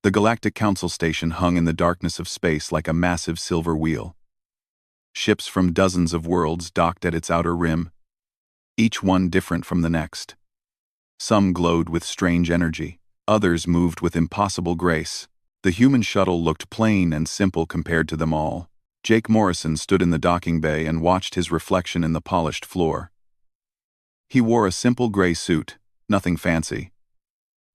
The Galactic Council station hung in the darkness of space like a massive silver wheel. Ships from dozens of worlds docked at its outer rim, each one different from the next. Some glowed with strange energy, others moved with impossible grace. The human shuttle looked plain and simple compared to them all. Jake Morrison stood in the docking bay and watched his reflection in the polished floor. He wore a simple gray suit, nothing fancy.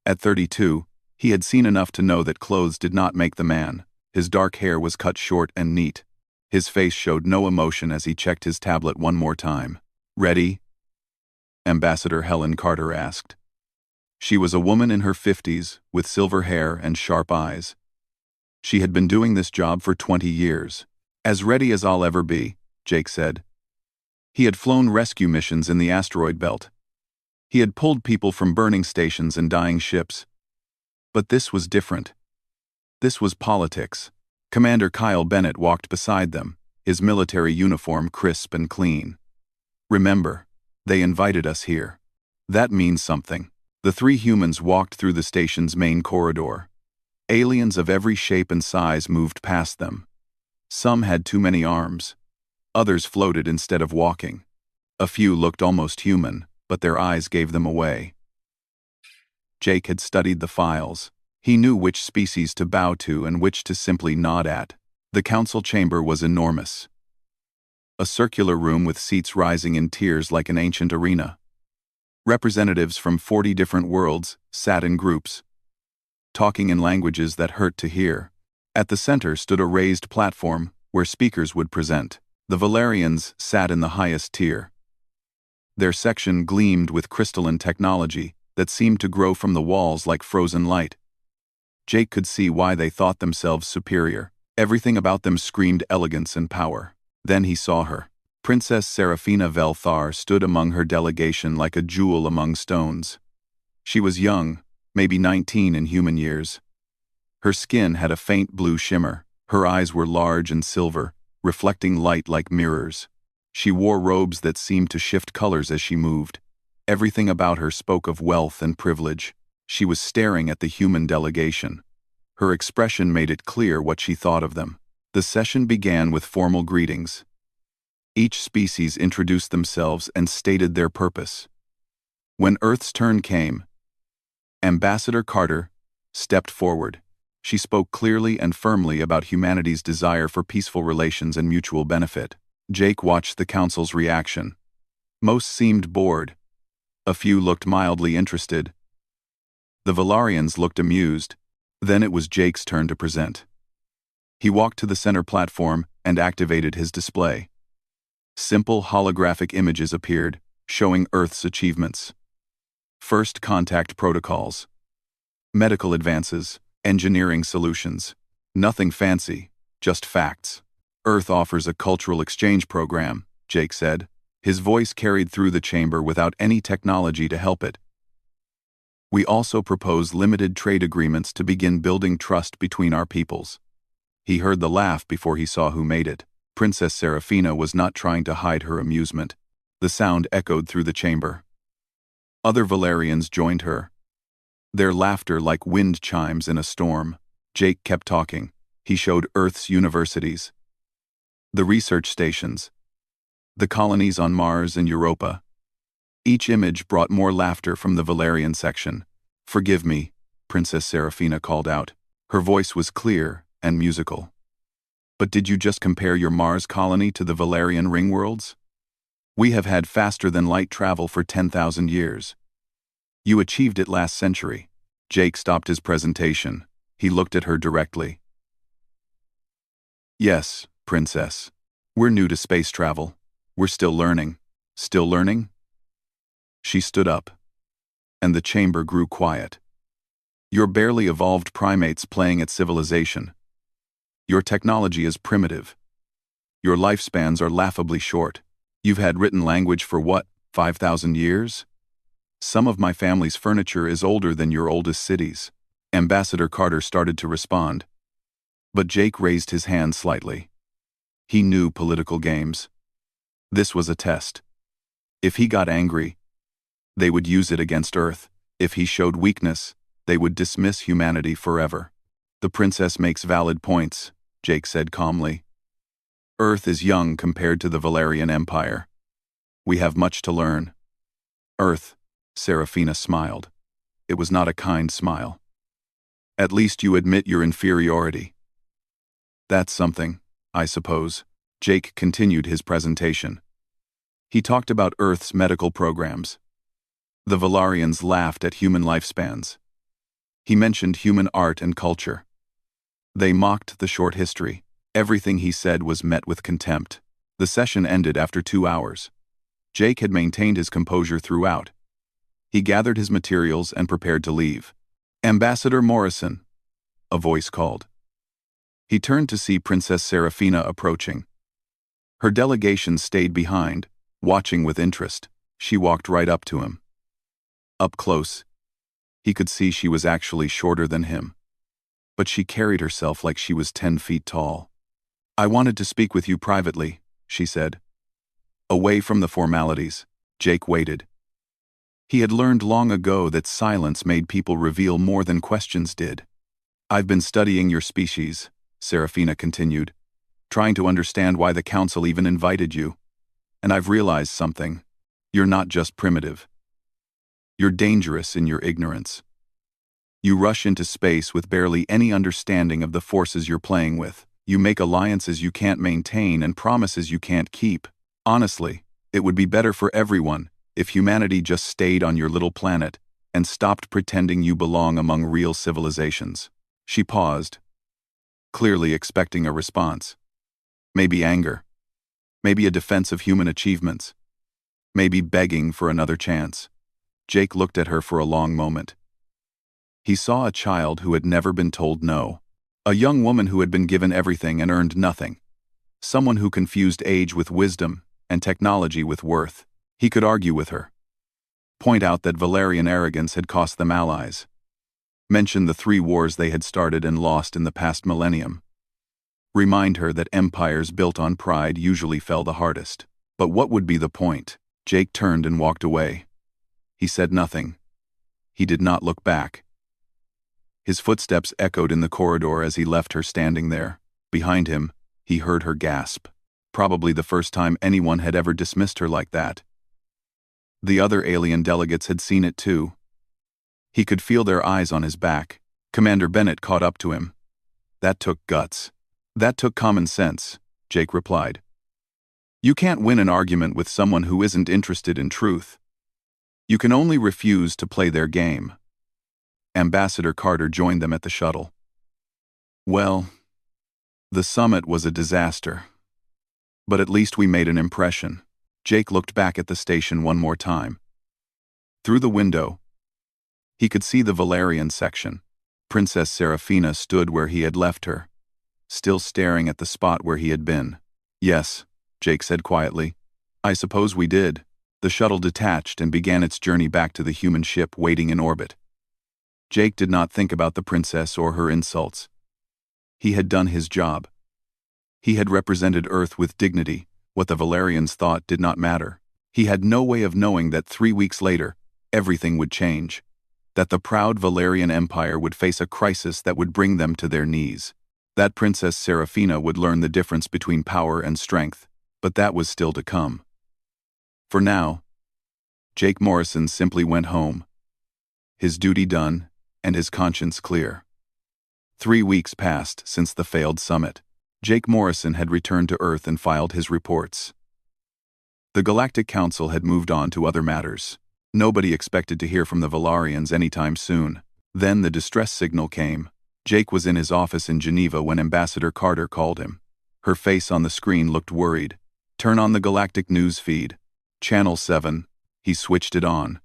At 32, he had seen enough to know that clothes did not make the man. His dark hair was cut short and neat. His face showed no emotion as he checked his tablet one more time. "Ready?" Ambassador Helen Carter asked. She was a woman in her 50s, with silver hair and sharp eyes. She had been doing this job for 20 years. "As ready as I'll ever be," Jake said. He had flown rescue missions in the asteroid belt. He had pulled people from burning stations and dying ships. But this was different. This was politics. Commander Kyle Bennett walked beside them, his military uniform crisp and clean. "Remember, they invited us here. That means something." The three humans walked through the station's main corridor. Aliens of every shape and size moved past them. Some had too many arms. Others floated instead of walking. A few looked almost human, but their eyes gave them away. Jake had studied the files. He knew which species to bow to and which to simply nod at. The council chamber was enormous. A circular room with seats rising in tiers like an ancient arena. Representatives from 40 different worlds sat in groups, talking in languages that hurt to hear. At the center stood a raised platform where speakers would present. The Valerians sat in the highest tier. Their section gleamed with crystalline technology that seemed to grow from the walls like frozen light. Jake could see why they thought themselves superior. Everything about them screamed elegance and power. Then he saw her. Princess Serafina Velthar stood among her delegation like a jewel among stones. She was young, maybe 19 in human years. Her skin had a faint blue shimmer. Her eyes were large and silver, reflecting light like mirrors. She wore robes that seemed to shift colors as she moved. Everything about her spoke of wealth and privilege. She was staring at the human delegation. Her expression made it clear what she thought of them. The session began with formal greetings. Each species introduced themselves and stated their purpose. When Earth's turn came, Ambassador Carter stepped forward. She spoke clearly and firmly about humanity's desire for peaceful relations and mutual benefit. Jake watched the council's reaction. Most seemed bored. A few looked mildly interested. The Valarians looked amused. Then it was Jake's turn to present. He walked to the center platform and activated his display. Simple holographic images appeared, showing Earth's achievements. First contact protocols. Medical advances, engineering solutions. Nothing fancy, just facts. Earth offers a cultural exchange program, Jake said. His voice carried through the chamber without any technology to help it. We also propose limited trade agreements to begin building trust between our peoples. He heard the laugh before he saw who made it. Princess Serafina was not trying to hide her amusement. The sound echoed through the chamber. Other Valerians joined her, their laughter like wind chimes in a storm. Jake kept talking. He showed Earth's universities, the research stations, the colonies on Mars and Europa. Each image brought more laughter from the Valerian section. "Forgive me," Princess Serafina called out. Her voice was clear and musical. "But did you just compare your Mars colony to the Valerian ringworlds? We have had faster-than-light travel for 10,000 years. You achieved it last century." Jake stopped his presentation. He looked at her directly. "Yes, Princess. We're new to space travel. We're still learning." "Still learning?" She stood up, and the chamber grew quiet. "You're barely evolved primates playing at civilization. Your technology is primitive. Your lifespans are laughably short. You've had written language for what, 5,000 years? Some of my family's furniture is older than your oldest cities." Ambassador Carter started to respond, but Jake raised his hand slightly. He knew political games. This was a test. If he got angry, they would use it against Earth. If he showed weakness, they would dismiss humanity forever. The princess makes valid points, Jake said calmly. Earth is young compared to the Valerian Empire. We have much to learn. Earth, Serafina smiled. It was not a kind smile. At least you admit your inferiority. That's something, I suppose. Jake continued his presentation. He talked about Earth's medical programs. The Valarians laughed at human lifespans. He mentioned human art and culture. They mocked the short history. Everything he said was met with contempt. The session ended after 2 hours. Jake had maintained his composure throughout. He gathered his materials and prepared to leave. Ambassador Morrison, a voice called. He turned to see Princess Serafina approaching. Her delegation stayed behind, watching with interest. She walked right up to him. Up close, he could see she was actually shorter than him. But she carried herself like she was 10 feet tall. I wanted to speak with you privately, she said. Away from the formalities, Jake waited. He had learned long ago that silence made people reveal more than questions did. I've been studying your species, Serafina continued, trying to understand why the council even invited you. And I've realized something. You're not just primitive. You're dangerous in your ignorance. You rush into space with barely any understanding of the forces you're playing with. You make alliances you can't maintain and promises you can't keep. Honestly, it would be better for everyone if humanity just stayed on your little planet and stopped pretending you belong among real civilizations. She paused, clearly expecting a response. Maybe anger. Maybe a defense of human achievements. Maybe begging for another chance. Jake looked at her for a long moment. He saw a child who had never been told no. A young woman who had been given everything and earned nothing. Someone who confused age with wisdom and technology with worth. He could argue with her. Point out that Valerian arrogance had cost them allies. Mention the 3 wars they had started and lost in the past millennium. Remind her that empires built on pride usually fell the hardest. But what would be the point? Jake turned and walked away. He said nothing. He did not look back. His footsteps echoed in the corridor as he left her standing there. Behind him, he heard her gasp. Probably the first time anyone had ever dismissed her like that. The other alien delegates had seen it too. He could feel their eyes on his back. Commander Bennett caught up to him. That took guts. That took common sense, Jake replied. You can't win an argument with someone who isn't interested in truth. You can only refuse to play their game. Ambassador Carter joined them at the shuttle. Well, the summit was a disaster. But at least we made an impression. Jake looked back at the station one more time. Through the window, he could see the Valerian section. Princess Serafina stood where he had left her, still staring at the spot where he had been. Yes, Jake said quietly. I suppose we did. The shuttle detached and began its journey back to the human ship waiting in orbit. Jake did not think about the princess or her insults. He had done his job. He had represented Earth with dignity. What the Valerians thought did not matter. He had no way of knowing that 3 weeks later, everything would change. That the proud Valerian Empire would face a crisis that would bring them to their knees. That Princess Serafina would learn the difference between power and strength, but that was still to come. For now, Jake Morrison simply went home. His duty done, and his conscience clear. 3 weeks passed since the failed summit. Jake Morrison had returned to Earth and filed his reports. The Galactic Council had moved on to other matters. Nobody expected to hear from the Valarians anytime soon. Then the distress signal came. Jake was in his office in Geneva when Ambassador Carter called him. Her face on the screen looked worried. Turn on the Galactic news feed. Channel 7. He switched it on.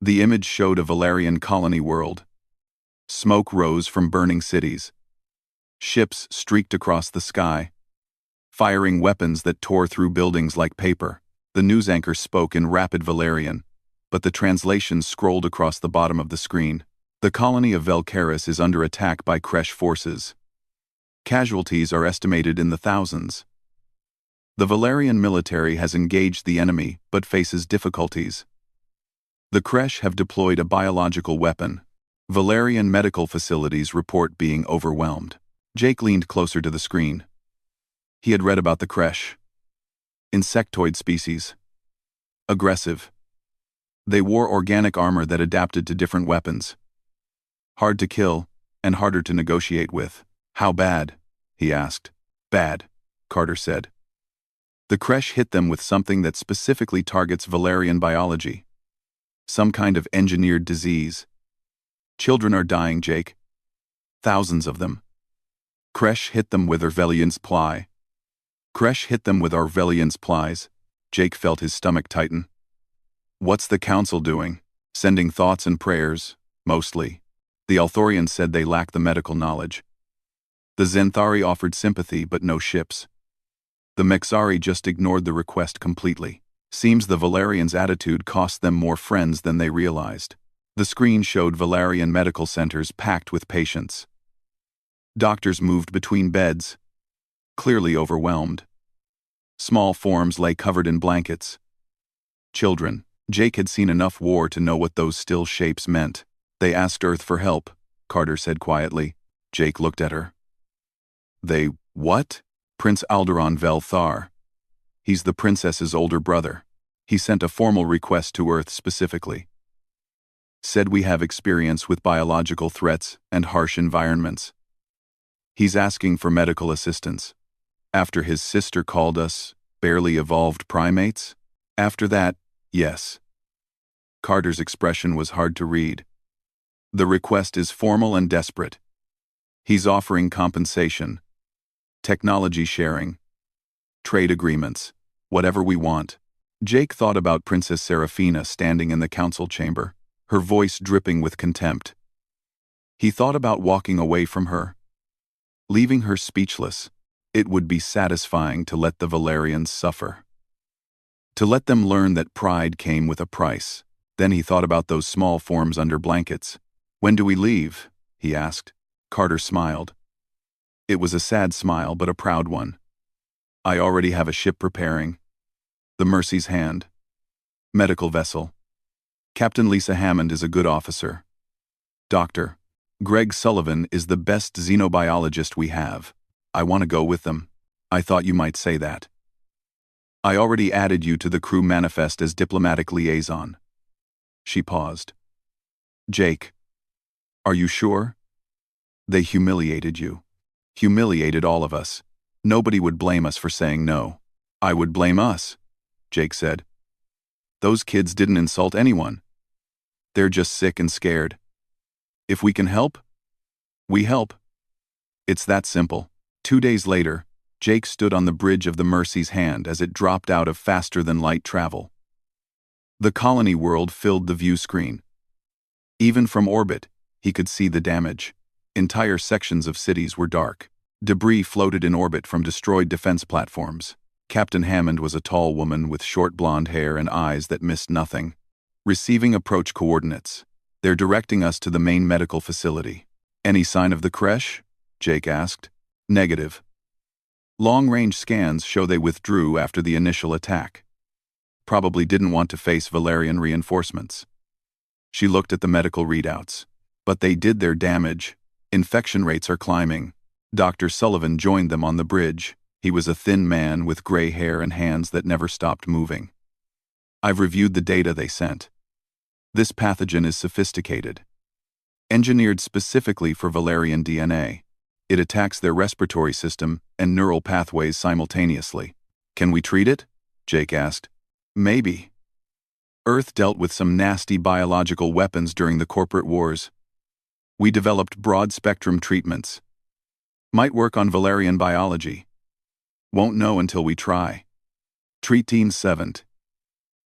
The image showed a Valerian colony world. Smoke rose from burning cities. Ships streaked across the sky, firing weapons that tore through buildings like paper. The news anchor spoke in rapid Valerian, but the translation scrolled across the bottom of the screen. The colony of Velcaris is under attack by Kresh forces. Casualties are estimated in the thousands. The Valerian military has engaged the enemy but faces difficulties. The Kresh have deployed a biological weapon, Valerian medical facilities report being overwhelmed. Jake leaned closer to the screen. He had read about the creche. Insectoid species. Aggressive. They wore organic armor that adapted to different weapons. Hard to kill, and harder to negotiate with. How bad? He asked. Bad, Carter said. The creche hit them with something that specifically targets Valerian biology. Some kind of engineered disease. Children are dying, Jake. Thousands of them. Creche hit them with Orvelian's ply. Creche hit them with Orvelian's plies. Jake felt his stomach tighten. What's the council doing? Sending thoughts and prayers, mostly. The Althorians said they lack the medical knowledge. The Zenthari offered sympathy but no ships. The Mexari just ignored the request completely. Seems the Valerians' attitude cost them more friends than they realized. The screen showed Valerian medical centers packed with patients. Doctors moved between beds, clearly overwhelmed. Small forms lay covered in blankets. Children. Jake had seen enough war to know what those still shapes meant. They asked Earth for help, Carter said quietly. Jake looked at her. They, what? Prince Alderon Velthar. He's the princess's older brother. He sent a formal request to Earth specifically. Said we have experience with biological threats and harsh environments. He's asking for medical assistance. After his sister called us barely evolved primates? After that, yes. Carter's expression was hard to read. The request is formal and desperate. He's offering compensation, technology sharing, trade agreements, whatever we want. Jake thought about Princess Seraphina standing in the council chamber, her voice dripping with contempt. He thought about walking away from her, leaving her speechless. It would be satisfying to let the Valerians suffer. To let them learn that pride came with a price. Then he thought about those small forms under blankets. When do we leave? He asked. Carter smiled. It was a sad smile, but a proud one. I already have a ship preparing. The Mercy's Hand. Medical vessel. Captain Lisa Hammond is a good officer. Dr. Greg Sullivan is the best xenobiologist we have. I want to go with them. I thought you might say that. I already added you to the crew manifest as diplomatic liaison. She paused. Jake. Are you sure? They humiliated you. Humiliated all of us. Nobody would blame us for saying no. I would blame us, Jake said. Those kids didn't insult anyone. They're just sick and scared. If we can help, we help. It's that simple. 2 days later, Jake stood on the bridge of the Mercy's Hand as it dropped out of faster-than-light travel. The colony world filled the view screen. Even from orbit, he could see the damage. Entire sections of cities were dark. Debris floated in orbit from destroyed defense platforms. Captain Hammond was a tall woman with short blonde hair and eyes that missed nothing. Receiving approach coordinates. They're directing us to the main medical facility. Any sign of the creche? Jake asked. Negative. Long-range scans show they withdrew after the initial attack. Probably didn't want to face Valerian reinforcements. She looked at the medical readouts. But they did their damage. Infection rates are climbing. Dr. Sullivan joined them on the bridge. He was a thin man with gray hair and hands that never stopped moving. I've reviewed the data they sent. This pathogen is sophisticated. Engineered specifically for Valerian DNA. It attacks their respiratory system and neural pathways simultaneously. Can we treat it? Jake asked. Maybe. Earth dealt with some nasty biological weapons during the corporate wars. We developed broad-spectrum treatments. Might work on Valerian biology. Won't know until we try. Treat Team 7.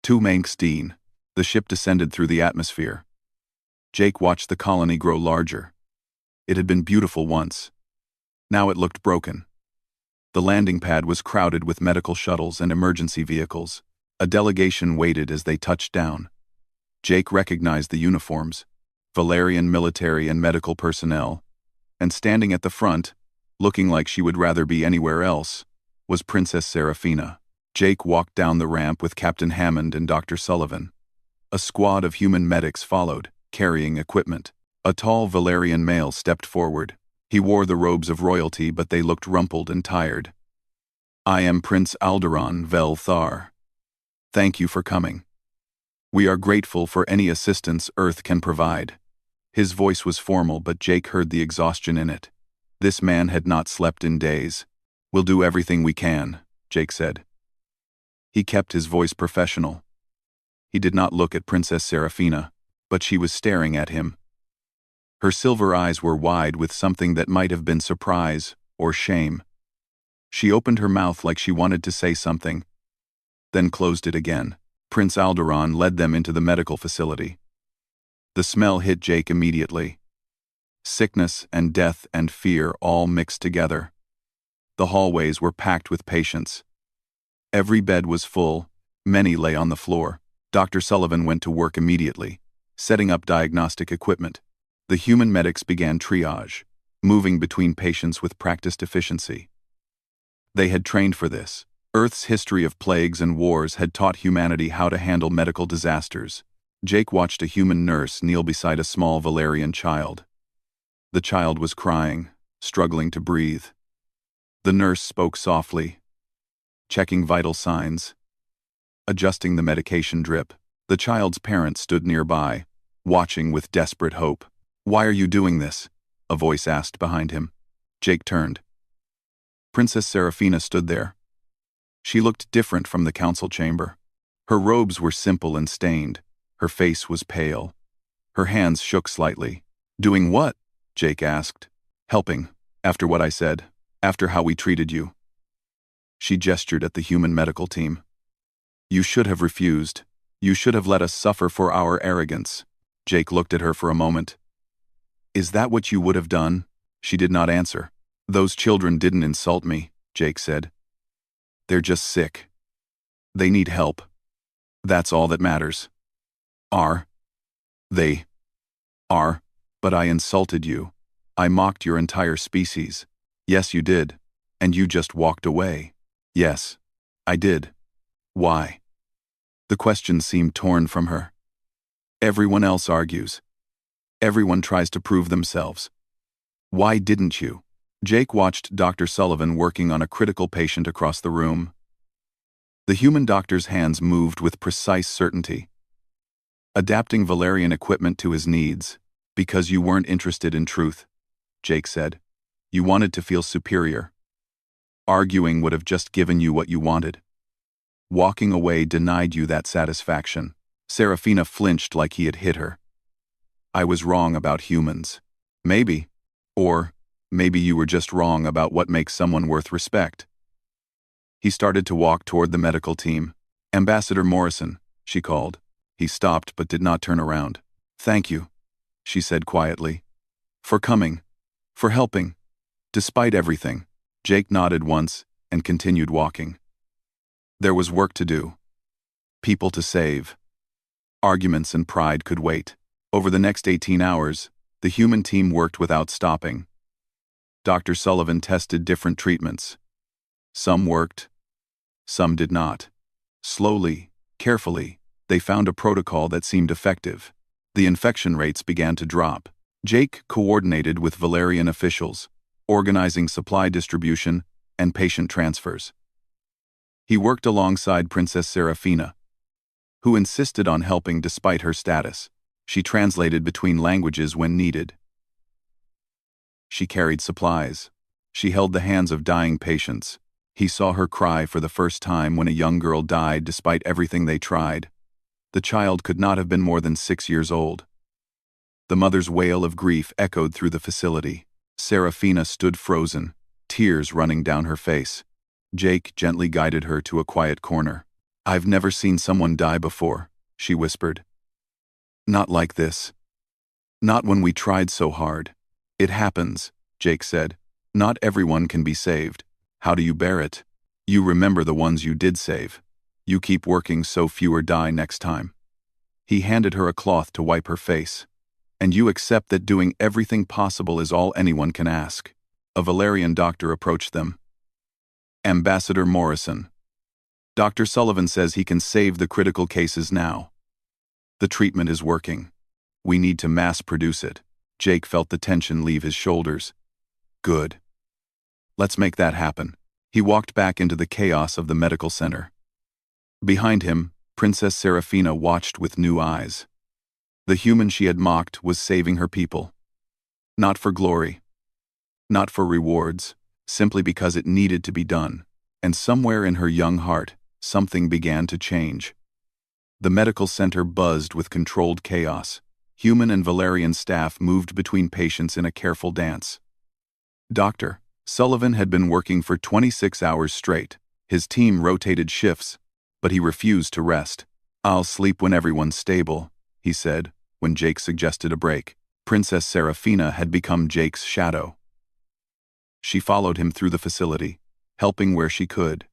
Tu Mengstein. The ship descended through the atmosphere. Jake watched the colony grow larger. It had been beautiful once. Now it looked broken. The landing pad was crowded with medical shuttles and emergency vehicles. A delegation waited as they touched down. Jake recognized the uniforms. Valerian military and medical personnel. And standing at the front, looking like she would rather be anywhere else, was Princess Seraphina. Jake walked down the ramp with Captain Hammond and Dr. Sullivan. A squad of human medics followed, carrying equipment. A tall Valerian male stepped forward. He wore the robes of royalty, but they looked rumpled and tired. "I am Prince Alderon Vel Thar. Thank you for coming. We are grateful for any assistance Earth can provide." His voice was formal, but Jake heard the exhaustion in it. This man had not slept in days. "We'll do everything we can," Jake said. He kept his voice professional. He did not look at Princess Seraphina, but she was staring at him. Her silver eyes were wide with something that might have been surprise or shame. She opened her mouth like she wanted to say something, then closed it again. Prince Alderon led them into the medical facility. The smell hit Jake immediately. Sickness and death and fear all mixed together. The hallways were packed with patients. Every bed was full, many lay on the floor. Dr. Sullivan went to work immediately, setting up diagnostic equipment. The human medics began triage, moving between patients with practiced efficiency. They had trained for this. Earth's history of plagues and wars had taught humanity how to handle medical disasters. Jake watched a human nurse kneel beside a small Valerian child. The child was crying, struggling to breathe. The nurse spoke softly, checking vital signs, adjusting the medication drip. The child's parents stood nearby, watching with desperate hope. "Why are you doing this?" a voice asked behind him. Jake turned. Princess Seraphina stood there. She looked different from the council chamber. Her robes were simple and stained. Her face was pale. Her hands shook slightly. "Doing what?" Jake asked. "Helping, after what I said, after how we treated you." She gestured at the human medical team. "You should have refused. You should have let us suffer for our arrogance." Jake looked at her for a moment. "Is that what you would have done?" She did not answer. "Those children didn't insult me," Jake said. "They're just sick. They need help. That's all that matters." They are, but I insulted you. I mocked your entire species." "Yes, you did. And you just walked away." "Yes, I did. Why?" The question seemed torn from her. Everyone else argues. Everyone tries to prove themselves. Why didn't you? Jake watched Dr. Sullivan working on a critical patient across the room. The human doctor's hands moved with precise certainty, adapting Valerian equipment to his needs. "Because you weren't interested in truth," Jake said. "You wanted to feel superior. Arguing would have just given you what you wanted. Walking away denied you that satisfaction." Seraphina flinched like he had hit her. "I was wrong about humans. Maybe. Or maybe you were just wrong about what makes someone worth respect." He started to walk toward the medical team. "Ambassador Morrison," she called. He stopped but did not turn around. "Thank you," she said quietly. "For coming. For helping. Despite everything." Jake nodded once and continued walking. There was work to do. People to save. Arguments and pride could wait. Over the next 18 hours, the human team worked without stopping. Dr. Sullivan tested different treatments. Some worked. Some did not. Slowly, carefully, they found a protocol that seemed effective. The infection rates began to drop. Jake coordinated with Valerian officials, organizing supply distribution and patient transfers. He worked alongside Princess Seraphina, who insisted on helping despite her status. She translated between languages when needed. She carried supplies. She held the hands of dying patients. He saw her cry for the first time when a young girl died despite everything they tried. The child could not have been more than 6 years old. The mother's wail of grief echoed through the facility. Seraphina stood frozen, tears running down her face. Jake gently guided her to a quiet corner. "I've never seen someone die before," she whispered. "Not like this. Not when we tried so hard." "It happens," Jake said. "Not everyone can be saved. How do you bear it? You remember the ones you did save. You keep working so fewer die next time." He handed her a cloth to wipe her face. "And you accept that doing everything possible is all anyone can ask." A Valerian doctor approached them. "Ambassador Morrison. Dr. Sullivan says he can save the critical cases now. The treatment is working. We need to mass produce it." Jake felt the tension leave his shoulders. Good. Let's make that happen. He walked back into the chaos of the medical center. Behind him, Princess Serafina watched with new eyes. The human she had mocked was saving her people. Not for glory. Not for rewards, simply because it needed to be done. And somewhere in her young heart, something began to change. The medical center buzzed with controlled chaos. Human and Valerian staff moved between patients in a careful dance. Dr. Sullivan had been working for 26 hours straight. His team rotated shifts, but he refused to rest. "I'll sleep when everyone's stable," he said, when Jake suggested a break. Princess Serafina had become Jake's shadow. She followed him through the facility, helping where she could.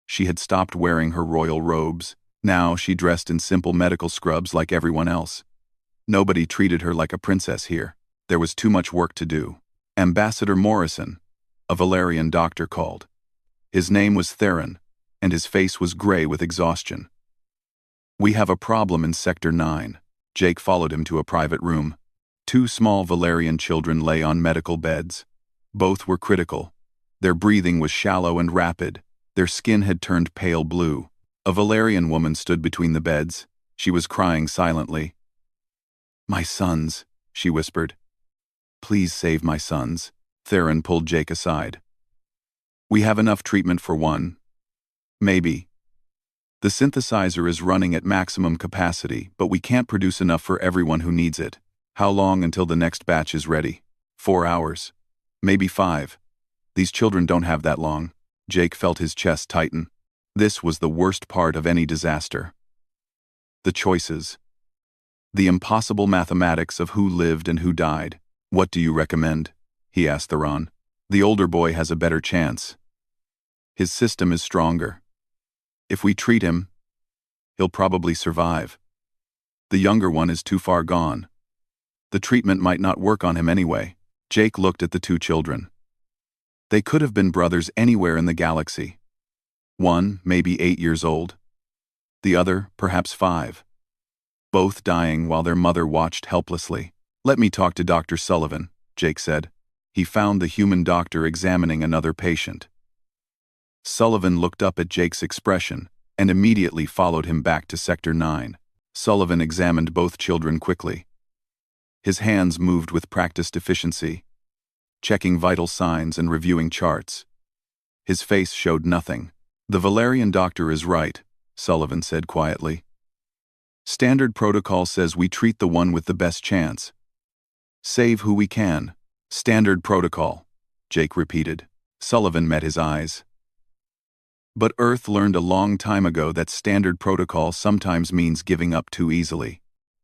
She had stopped wearing her royal robes. Now she dressed in simple medical scrubs like everyone else. Nobody treated her like a princess here. There was too much work to do. Ambassador Morrison, a Valerian doctor, called. His name was Theron, and his face was gray with exhaustion. "We have a problem in Sector 9. Jake followed him to a private room. 2 small Valerian children lay on medical beds. Both were critical. Their breathing was shallow and rapid. Their skin had turned pale blue. A Valerian woman stood between the beds. She was crying silently. "My sons," she whispered. "Please save my sons." Theron pulled Jake aside. "We have enough treatment for one. Maybe. The synthesizer is running at maximum capacity, but we can't produce enough for everyone who needs it. How long until the next batch is ready? 4 hours. Maybe 5. These children don't have that long." Jake felt his chest tighten. This was the worst part of any disaster. The choices. The impossible mathematics of who lived and who died. "What do you recommend?" he asked Theron. "The older boy has a better chance. His system is stronger. If we treat him, he'll probably survive. The younger one is too far gone. The treatment might not work on him anyway." Jake looked at the 2 children. They could have been brothers anywhere in the galaxy. One, maybe 8 years old. The other, perhaps 5. Both dying while their mother watched helplessly. "Let me talk to Dr. Sullivan," Jake said. He found the human doctor examining another patient. Sullivan looked up at Jake's expression and immediately followed him back to Sector 9. Sullivan examined both children quickly. His hands moved with practiced efficiency, checking vital signs and reviewing charts. His face showed nothing. "The Valerian doctor is right," Sullivan said quietly. "Standard protocol says we treat the one with the best chance. Save who we can." "Standard protocol," Jake repeated. Sullivan met his eyes. "But Earth learned a long time ago that standard protocol sometimes means giving up too easily.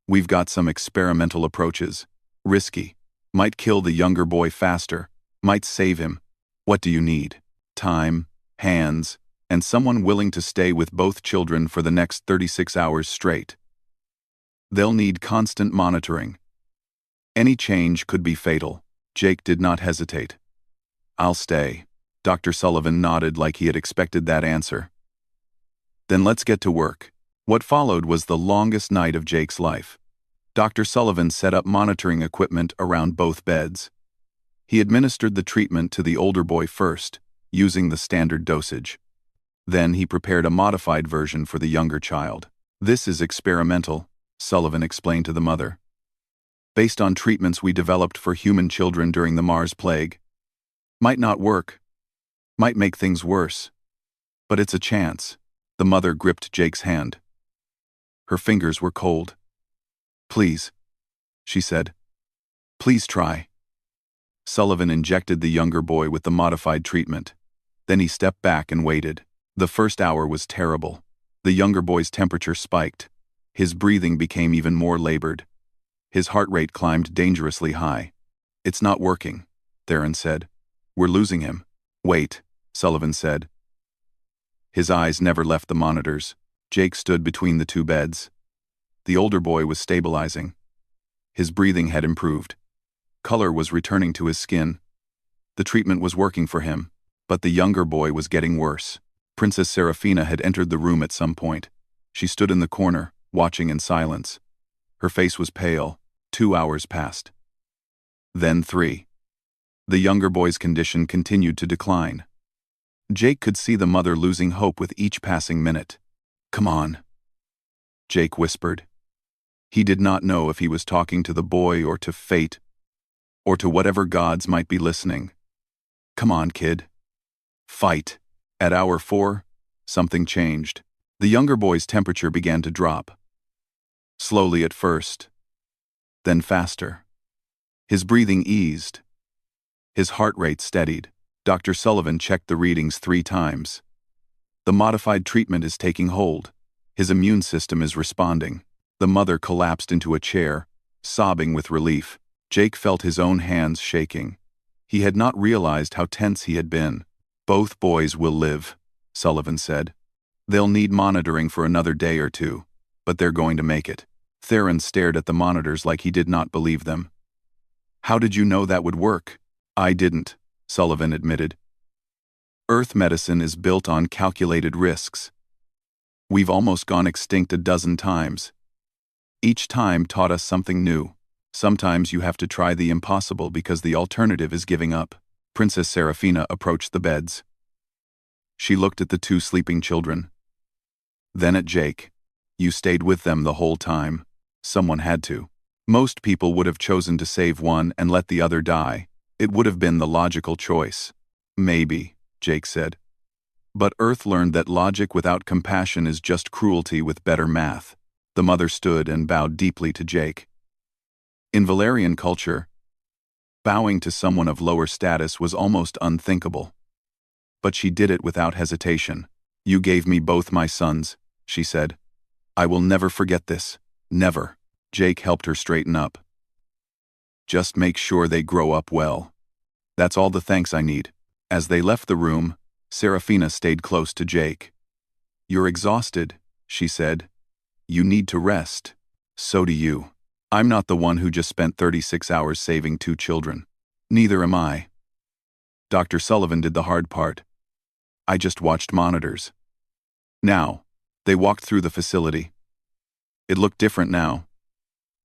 We've got some experimental approaches. Risky. Might kill the younger boy faster. Might save him. What do you need? Time, hands, and someone willing to stay with both children for the next 36 hours straight. They'll need constant monitoring. Any change could be fatal." Jake did not hesitate. "I'll stay." Dr. Sullivan nodded like he had expected that answer. "Then let's get to work." What followed was the longest night of Jake's life. Dr. Sullivan set up monitoring equipment around both beds. He administered the treatment to the older boy first, using the standard dosage. Then he prepared a modified version for the younger child. "This is experimental," Sullivan explained to the mother. "Based on treatments we developed for human children during the Mars plague. Might not work. Might make things worse. But it's a chance." The mother gripped Jake's hand. Her fingers were cold. "Please," she said. "Please try." Sullivan injected the younger boy with the modified treatment. Then he stepped back and waited. The first hour was terrible. The younger boy's temperature spiked. His breathing became even more labored. His heart rate climbed dangerously high. "It's not working," Theron said. "We're losing him." "Wait," Sullivan said. His eyes never left the monitors. Jake stood between the 2 beds. The older boy was stabilizing. His breathing had improved. Color was returning to his skin. The treatment was working for him, but the younger boy was getting worse. Princess Serafina had entered the room at some point. She stood in the corner, watching in silence. Her face was pale. 2 hours passed. Then 3. The younger boy's condition continued to decline. Jake could see the mother losing hope with each passing minute. "Come on," Jake whispered. He did not know if he was talking to the boy or to fate, or to whatever gods might be listening. "Come on, kid. Fight." At hour 4, something changed. The younger boy's temperature began to drop. Slowly at first, then faster. His breathing eased. His heart rate steadied. Dr. Sullivan checked the readings 3 times. The modified treatment is taking hold. His immune system is responding. The mother collapsed into a chair, sobbing with relief. Jake felt his own hands shaking. He had not realized how tense he had been. "Both boys will live," Sullivan said. "They'll need monitoring for another day or 2, but they're going to make it." Theron stared at the monitors like he did not believe them. "How did you know that would work?" "I didn't," Sullivan admitted. "Earth medicine is built on calculated risks. We've almost gone extinct a dozen times. Each time taught us something new. Sometimes you have to try the impossible because the alternative is giving up." Princess Serafina approached the beds. She looked at the 2 sleeping children. Then at Jake. "You stayed with them the whole time. Someone had to. Most people would have chosen to save one and let the other die. It would have been the logical choice." "Maybe," Jake said. "But Earth learned that logic without compassion is just cruelty with better math." The mother stood and bowed deeply to Jake. In Valerian culture, bowing to someone of lower status was almost unthinkable. But she did it without hesitation. "You gave me both my sons," she said. "I will never forget this. Never." Jake helped her straighten up. "Just make sure they grow up well. That's all the thanks I need." As they left the room, Serafina stayed close to Jake. "You're exhausted," she said. "You need to rest." "So do you. I'm not the one who just spent 36 hours saving 2 children. Neither am I. Dr. Sullivan did the hard part. I just watched monitors." Now, they walked through the facility. It looked different now.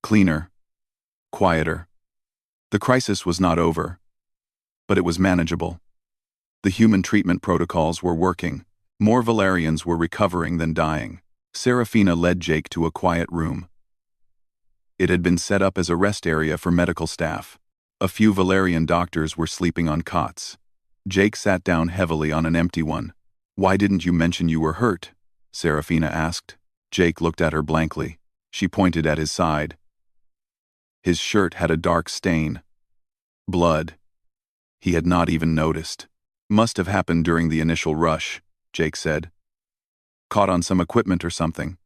Cleaner. Quieter. The crisis was not over, but it was manageable. The human treatment protocols were working. More Valerians were recovering than dying. Serafina led Jake to a quiet room. It had been set up as a rest area for medical staff. A few Valerian doctors were sleeping on cots. Jake sat down heavily on an empty one. "Why didn't you mention you were hurt?" Serafina asked. Jake looked at her blankly. She pointed at his side. His shirt had a dark stain. Blood. He had not even noticed. "Must have happened during the initial rush," Jake said. "Caught on some equipment or something."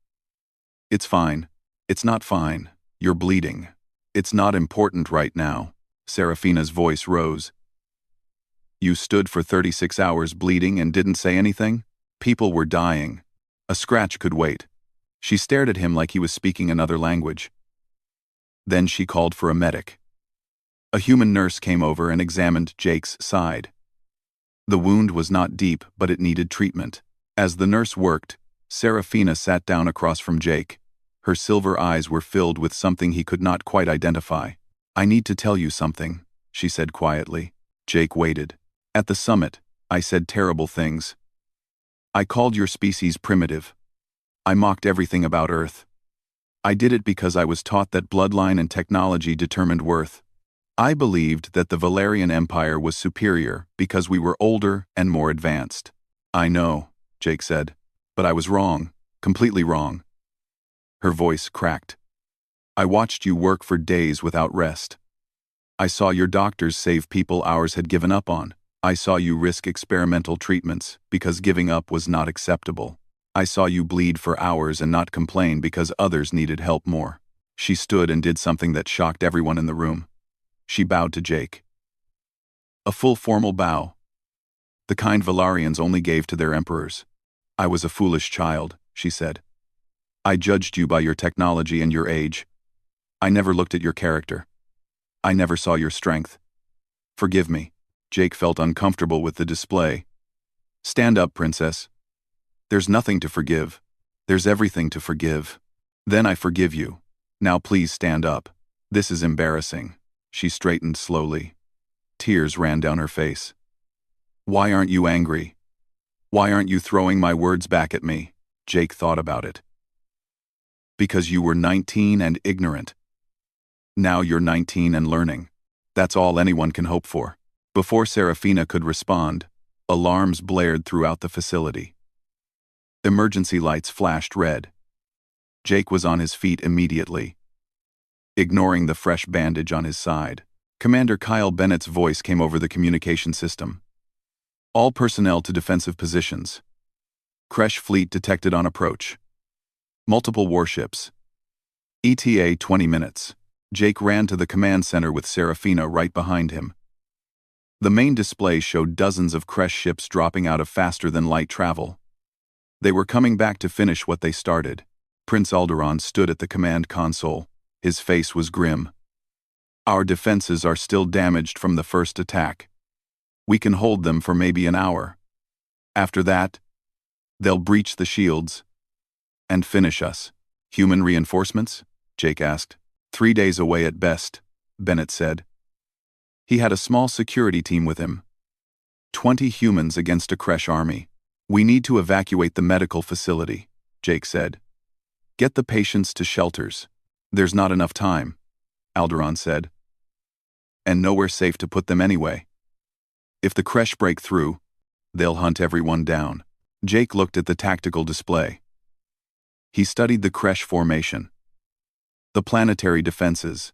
"It's fine. It's not fine. You're bleeding. It's not important right now." Serafina's voice rose. "You stood for 36 hours bleeding and didn't say anything? People were dying. A scratch could wait." She stared at him like he was speaking another language. Then she called for a medic. A human nurse came over and examined Jake's side. The wound was not deep, but it needed treatment. As the nurse worked, Serafina sat down across from Jake. Her silver eyes were filled with something he could not quite identify. "I need to tell you something," she said quietly. Jake waited. "At the summit, I said terrible things. I called your species primitive. I mocked everything about Earth. I did it because I was taught that bloodline and technology determined worth. I believed that the Valerian Empire was superior because we were older and more advanced." "I know," Jake said, "but I was wrong, completely wrong." Her voice cracked. "I watched you work for days without rest. I saw your doctors save people ours had given up on. I saw you risk experimental treatments because giving up was not acceptable. I saw you bleed for hours and not complain because others needed help more." She stood and did something that shocked everyone in the room. She bowed to Jake. A full formal bow. The kind Valarians only gave to their emperors. "I was a foolish child," she said. "I judged you by your technology and your age. I never looked at your character. I never saw your strength. Forgive me." Jake felt uncomfortable with the display. "Stand up, princess. There's nothing to forgive. There's everything to forgive." "Then I forgive you. Now please stand up. This is embarrassing." She straightened slowly. Tears ran down her face. Why aren't you angry? Why aren't you throwing my words back at me? Jake thought about it. Because you were 19 and ignorant. Now you're 19 and learning. That's all anyone can hope for. Before Serafina could respond, alarms blared throughout the facility. Emergency lights flashed red. Jake was on his feet immediately. Ignoring the fresh bandage on his side, Commander Kyle Bennett's voice came over the communication system. All personnel to defensive positions. Kresh fleet detected on approach. Multiple warships. ETA 20 minutes. Jake ran to the command center with Serafina right behind him. The main display showed dozens of Kresh ships dropping out of faster-than-light travel. They were coming back to finish what they started. Prince Alderaan stood at the command console. His face was grim. Our defenses are still damaged from the first attack. We can hold them for maybe an hour. After that, they'll breach the shields and finish us. Human reinforcements? Jake asked. 3 days away at best, Bennett said. He had a small security team with him. 20 humans against a Kresh army. We need to evacuate the medical facility, Jake said. Get the patients to shelters. There's not enough time, Alderaan said. And nowhere safe to put them anyway. If the Kresh break through, they'll hunt everyone down. Jake looked at the tactical display. He studied the Kresh formation. The planetary defenses.